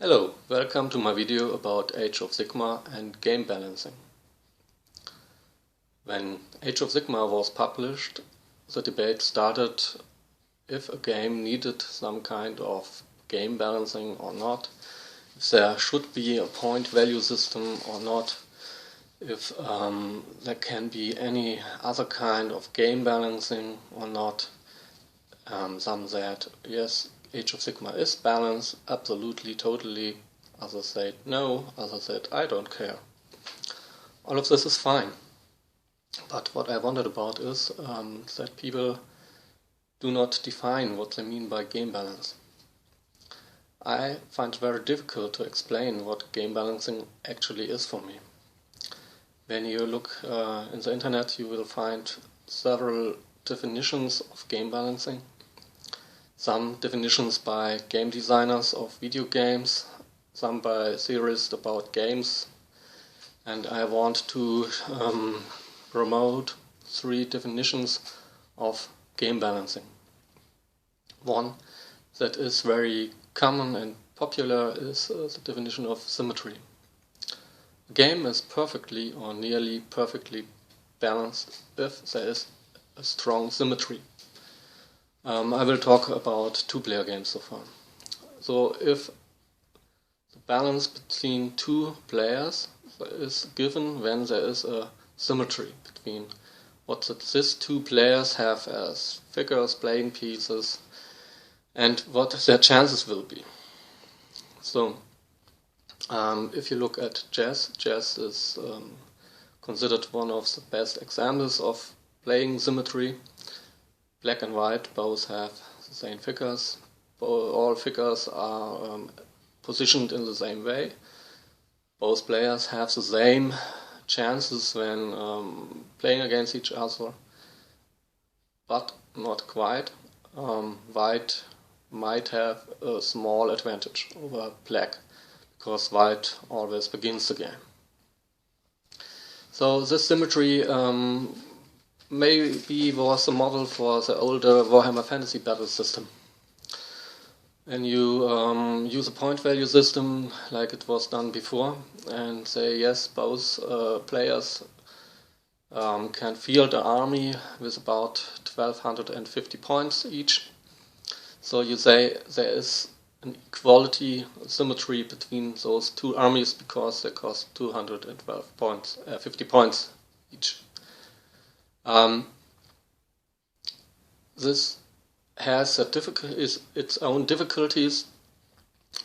Hello, welcome to my video about Age of Sigmar and game balancing. When Age of Sigmar was published, the debate started if a game needed some kind of game balancing or not, if there should be a point value system or not, if there can be any other kind of game balancing or not. Some said yes, Age of Sigmar is balanced, absolutely, totally. Others said no, others said I don't care. All of this is fine. But what I wondered about is that people do not define what they mean by game balance. I find it very difficult to explain what game balancing actually is for me. When you look in the internet, you will find several definitions of game balancing. Some definitions by game designers of video games, some by theorists about games, and I want to promote three definitions of game balancing. One that is very common and popular is the definition of symmetry. A game is perfectly or nearly perfectly balanced if there is a strong symmetry. I will talk about two-player games so far. So if the balance between two players is given when there is a symmetry between what these two players have as figures, playing pieces, and what their chances will be. So if you look at chess is considered one of the best examples of playing symmetry. Black and white both have the same figures. All figures are positioned in the same way. Both players have the same chances when playing against each other, but not quite. White might have a small advantage over black, because white always begins the game. So this symmetry maybe was a model for the older Warhammer Fantasy battle system. When you use a point value system like it was done before and say yes, both players can field an army with about 1250 points each. So you say there is an equality, symmetry between those two armies because they cost 212 points, 50 points each. This has its own difficulties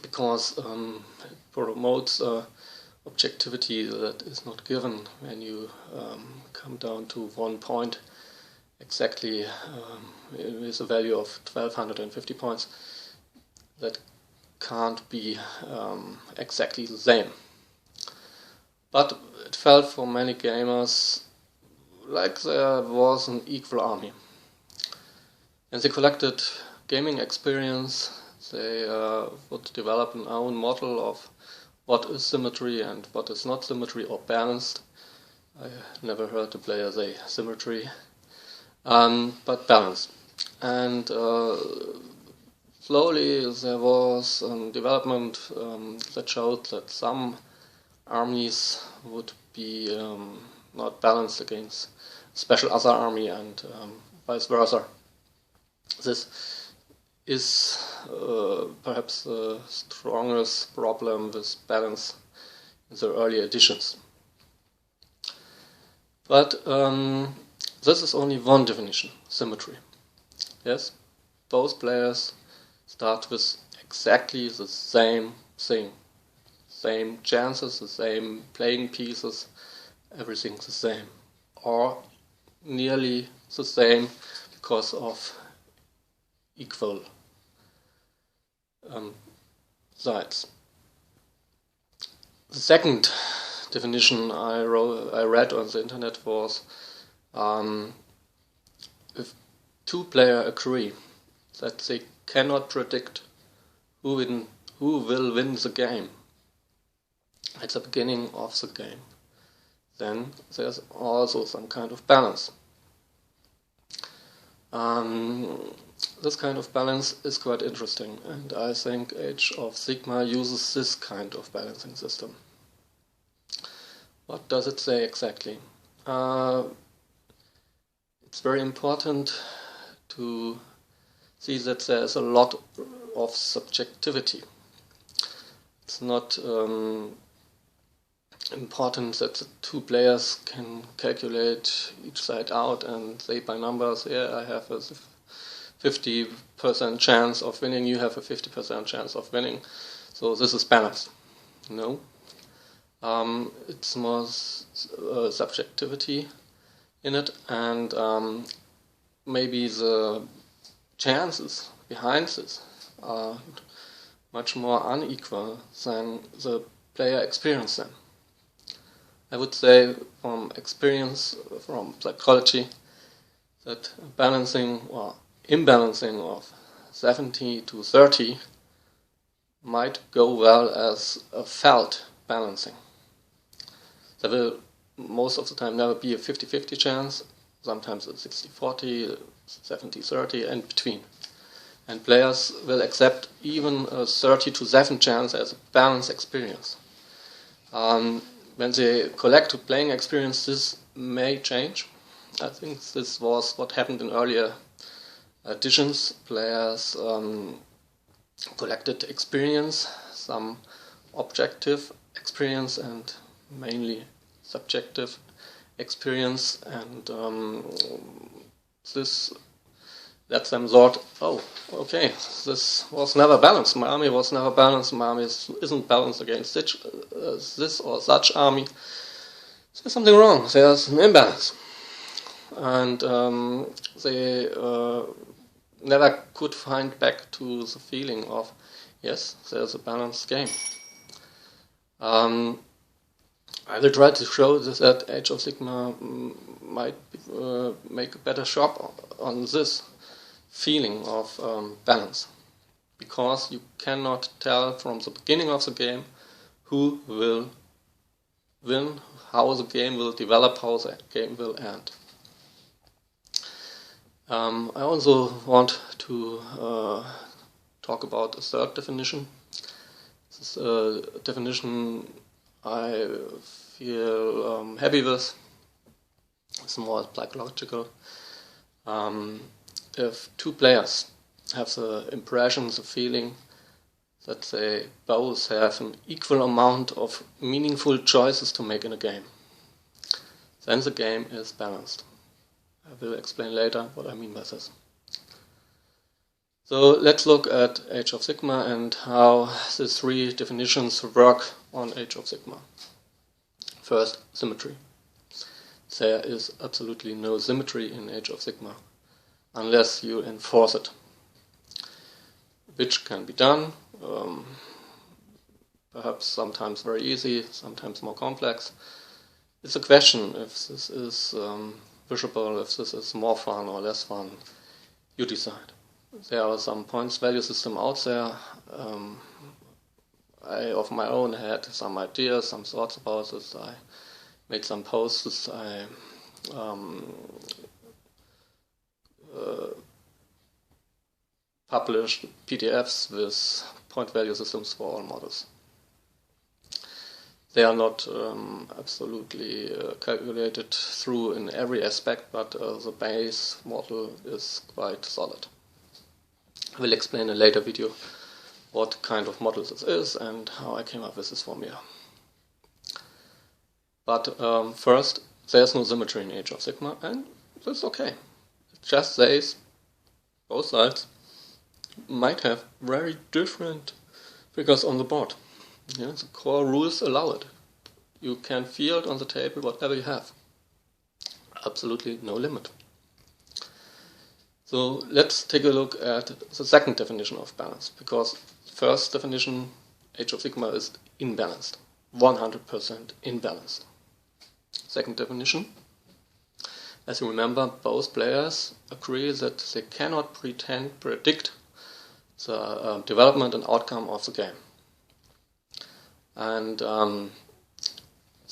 because it promotes objectivity that is not given when you come down to 1 point exactly with a value of 1250 points. That can't be exactly the same. But it felt for many gamers like there was an equal army. And they collected gaming experience. They would develop an own model of what is symmetry and what is not symmetry or balanced. I never heard the player say symmetry, but balanced. And slowly there was development that showed that some armies would be not balanced against special other army and vice versa. This is perhaps the strongest problem with balance in the early editions. But this is only one definition, symmetry. Yes, both players start with exactly the same thing. Same chances, the same playing pieces, everything the same. Or nearly the same because of equal sides. The second definition I read on the internet was if two players agree that they cannot predict who will win the game at the beginning of the game, then there's also some kind of balance. this kind of balance is quite interesting, and I think Age of Sigmar uses this kind of balancing system. What does it say exactly? It's very important to see that there's a lot of subjectivity. It's not important that the two players can calculate each side out and say by numbers, yeah, I have a 50% chance of winning, you have a 50% chance of winning, so this is balanced. No. It's more subjectivity in it, and maybe the chances behind this are much more unequal than the player experience them. I would say from experience, from psychology, that balancing or imbalancing of 70 to 30 might go well as a felt balancing. There will most of the time never be a 50-50 chance, sometimes a 60-40, 70-30 and between. And players will accept even a 30 to 7 chance as a balanced experience. When they collect a playing experience, this may change. I think this was what happened in earlier editions. Players collected experience, some objective experience and mainly subjective experience, and this lets them thought, oh, okay, this was never balanced. My army was never balanced. My army isn't balanced against this or such army. There's something wrong. There's an imbalance, and they never could find back to the feeling of, yes, there's a balanced game. I will try to show this that Age of Sigmar might make a better job on this feeling of balance, because you cannot tell from the beginning of the game who will win, how the game will develop, how the game will end. I also want to talk about a third definition. This is a definition I feel happy with. It's more psychological. If two players have the impression, the feeling that they both have an equal amount of meaningful choices to make in a game, then the game is balanced. I will explain later what I mean by this. So let's look at Age of Sigmar and how the three definitions work on Age of Sigmar. First, symmetry. There is absolutely no symmetry in Age of Sigmar unless you enforce it, which can be done, perhaps sometimes very easy, sometimes more complex. It's a question if this is visible, if this is more fun or less fun, you decide. There are some points value system out there. I, of my own, had some ideas, some thoughts about this. I made some posts. I published PDFs with point value systems for all models. They are not absolutely calculated through in every aspect, but the base model is quite solid. I will explain in a later video what kind of model this is and how I came up with this formula. But first, there's no symmetry in Age of Sigmar, and that's okay. It just says both sides might have very different figures on the board. Yeah, the core rules allow it. You can field on the table whatever you have. Absolutely no limit. So let's take a look at the second definition of balance, because first definition, Age of Sigmar, is imbalanced, 100% imbalanced. Second definition, as you remember, both players agree that they cannot predict the development and outcome of the game. And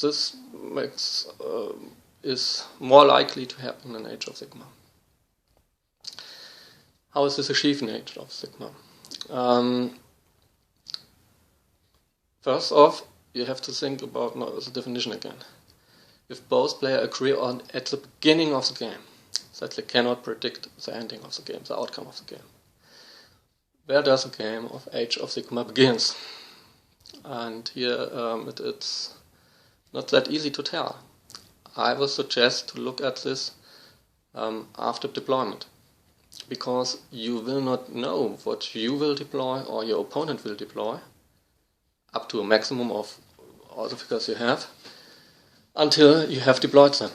this is more likely to happen in Age of Sigmar. How is this achieved in Age of Sigmar? First off, you have to think about the definition again. If both players agree on at the beginning of the game that they cannot predict the ending of the game, the outcome of the game, where does the game of Age of Sigmar begins? And here it's not that easy to tell. I would suggest to look at this after deployment, because you will not know what you will deploy or your opponent will deploy up to a maximum of all the figures you have until you have deployed them.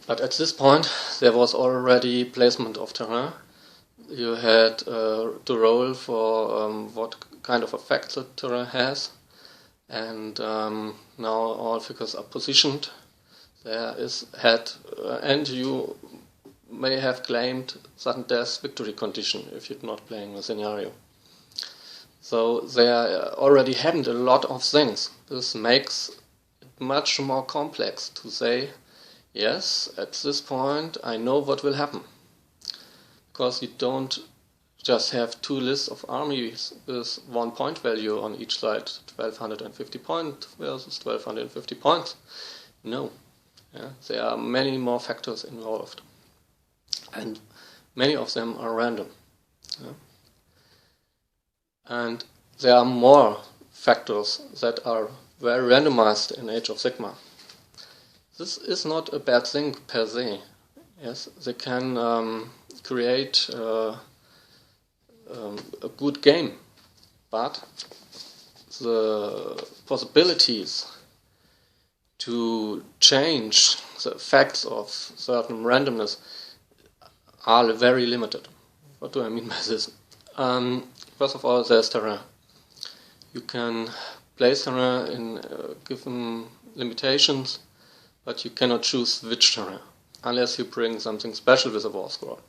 But at this point there was already placement of terrain. You had to roll for what kind of effect the terrain has, and now all figures are positioned. There is head, and you may have claimed sudden death victory condition if you're not playing the scenario. So there already happened a lot of things. This makes it much more complex to say, yes, at this point I know what will happen. Because you don't just have two lists of armies with 1 point value on each side, 1250 points versus 1250 points. No, there are many more factors involved, and many of them are random. And there are more factors that are very randomized in Age of Sigmar. This is not a bad thing per se. Yes, they can create a good game, but the possibilities to change the effects of certain randomness are very limited. What do I mean by this? First of all, there's terrain. You can place terrain in given limitations, but you cannot choose which terrain unless you bring something special with a war scroll.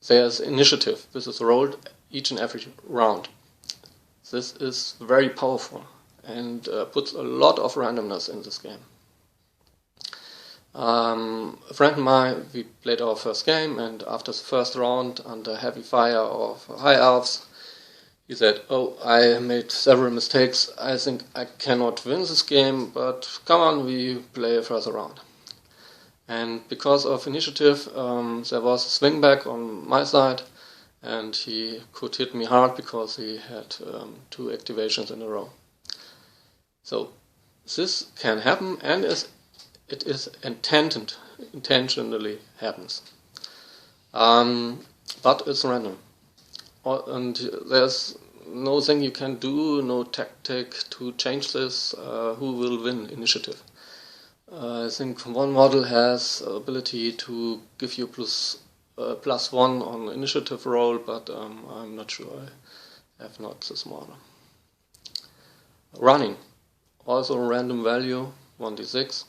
There's initiative. This is rolled each and every round. This is very powerful and puts a lot of randomness in this game. A friend of mine, we played our first game, and after the first round, under heavy fire of high elves, he said, "Oh, I made several mistakes. I think I cannot win this game, but come on, we play a further round." And because of initiative, there was a swing back on my side, and he could hit me hard because he had 2 activations in a row. So this can happen, and it is intentionally happens. But it's random. And there's no thing you can do, no tactic to change this, who will win initiative. I think one model has ability to give you +1 on initiative roll, but I'm not sure. I have not this model. Running, also random value, 1d6,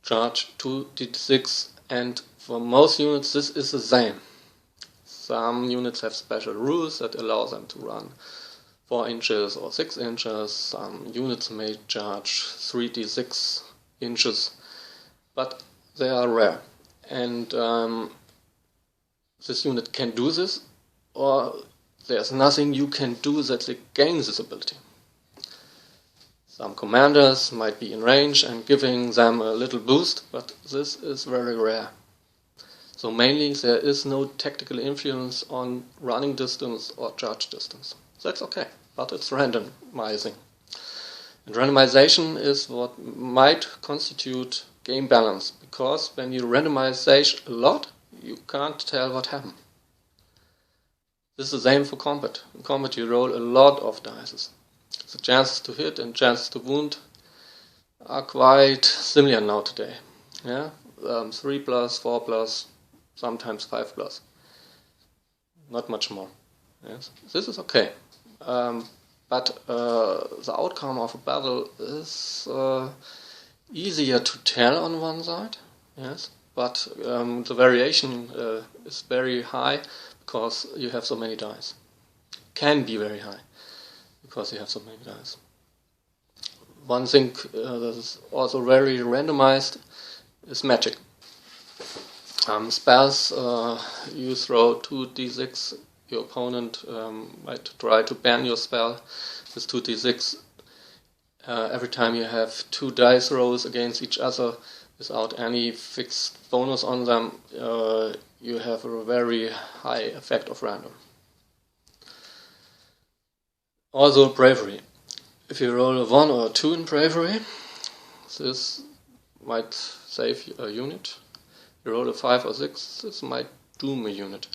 charge 2d6, and for most units this is the same. Some units have special rules that allow them to run 4 inches or 6 inches. Some units may charge 3d6 inches, but they are rare. And this unit can do this, or there's nothing you can do that they gain this ability. Some commanders might be in range and giving them a little boost, but this is very rare. So mainly there is no tactical influence on running distance or charge distance. That's okay, but it's randomizing. And randomization is what might constitute game balance, because when you randomize a lot, you can't tell what happened. This is the same for combat. In combat you roll a lot of dice. The chances to hit and chances to wound are quite similar now today. 3 plus, 4 plus, sometimes 5 plus. Not much more. Yes, this is okay. But the outcome of a battle is easier to tell on one side. Yes, but the variation is very high because you have so many dice. Can be very high because you have so many dice. One thing that is also very randomized is magic. Spells, you throw 2d6, your opponent might try to ban your spell with 2d6. Every time you have 2 dice rolls against each other without any fixed bonus on them, you have a very high effect of random. Also bravery. If you roll a 1 or a 2 in bravery, this might save a unit. You roll a 5 or 6, this might doom a unit.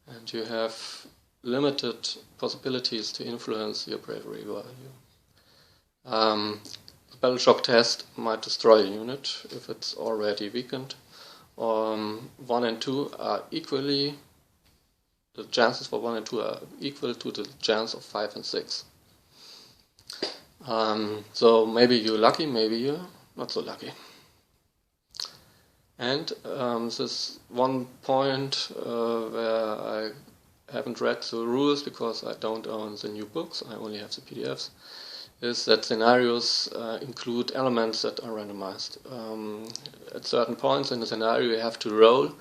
And you have limited possibilities to influence your bravery value. The battle shock test might destroy a unit if it's already weakened. 1 and 2 are equally, the chances for 1 and 2 are equal to the chance of 5 and 6. So maybe you're lucky, maybe you're not so lucky. And this one point where I haven't read the rules because I don't own the new books, I only have the PDFs, is that scenarios include elements that are randomized. At certain points in the scenario you have to roll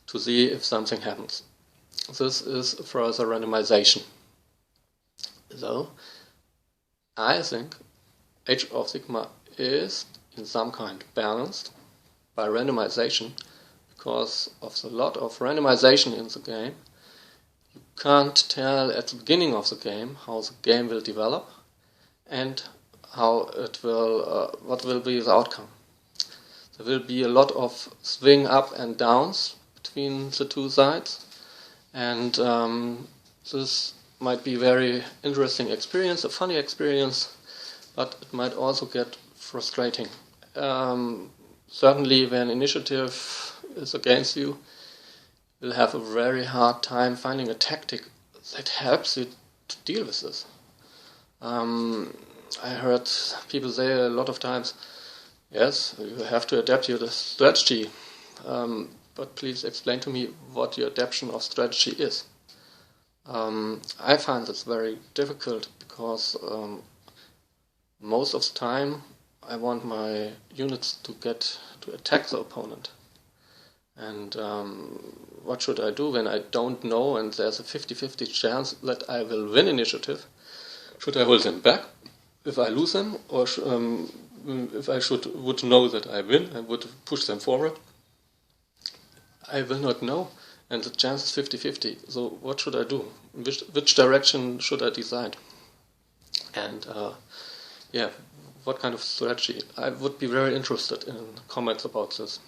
to see if something happens. This is further randomization. So, I think Age of Sigmar is in some kind balanced by randomization because of the lot of randomization in the game. You can't tell at the beginning of the game how the game will develop and how it will, what will be the outcome. There will be a lot of swing up and downs between the two sides, and this might be a very interesting experience, a funny experience, but it might also get frustrating. Certainly when initiative is against you, you'll have a very hard time finding a tactic that helps you to deal with this. I heard people say a lot of times, yes, you have to adapt your strategy, but please explain to me what your adaptation of strategy is. I find this very difficult because most of the time I want my units to get to attack the opponent. And what should I do when I don't know and there's a 50-50 chance that I will win initiative? Should I hold them back if I lose them, or if I would know that I win, I would push them forward? I will not know, and the chance is 50-50. So what should I do? Which direction should I decide? And yeah, what kind of strategy? I would be very interested in comments about this.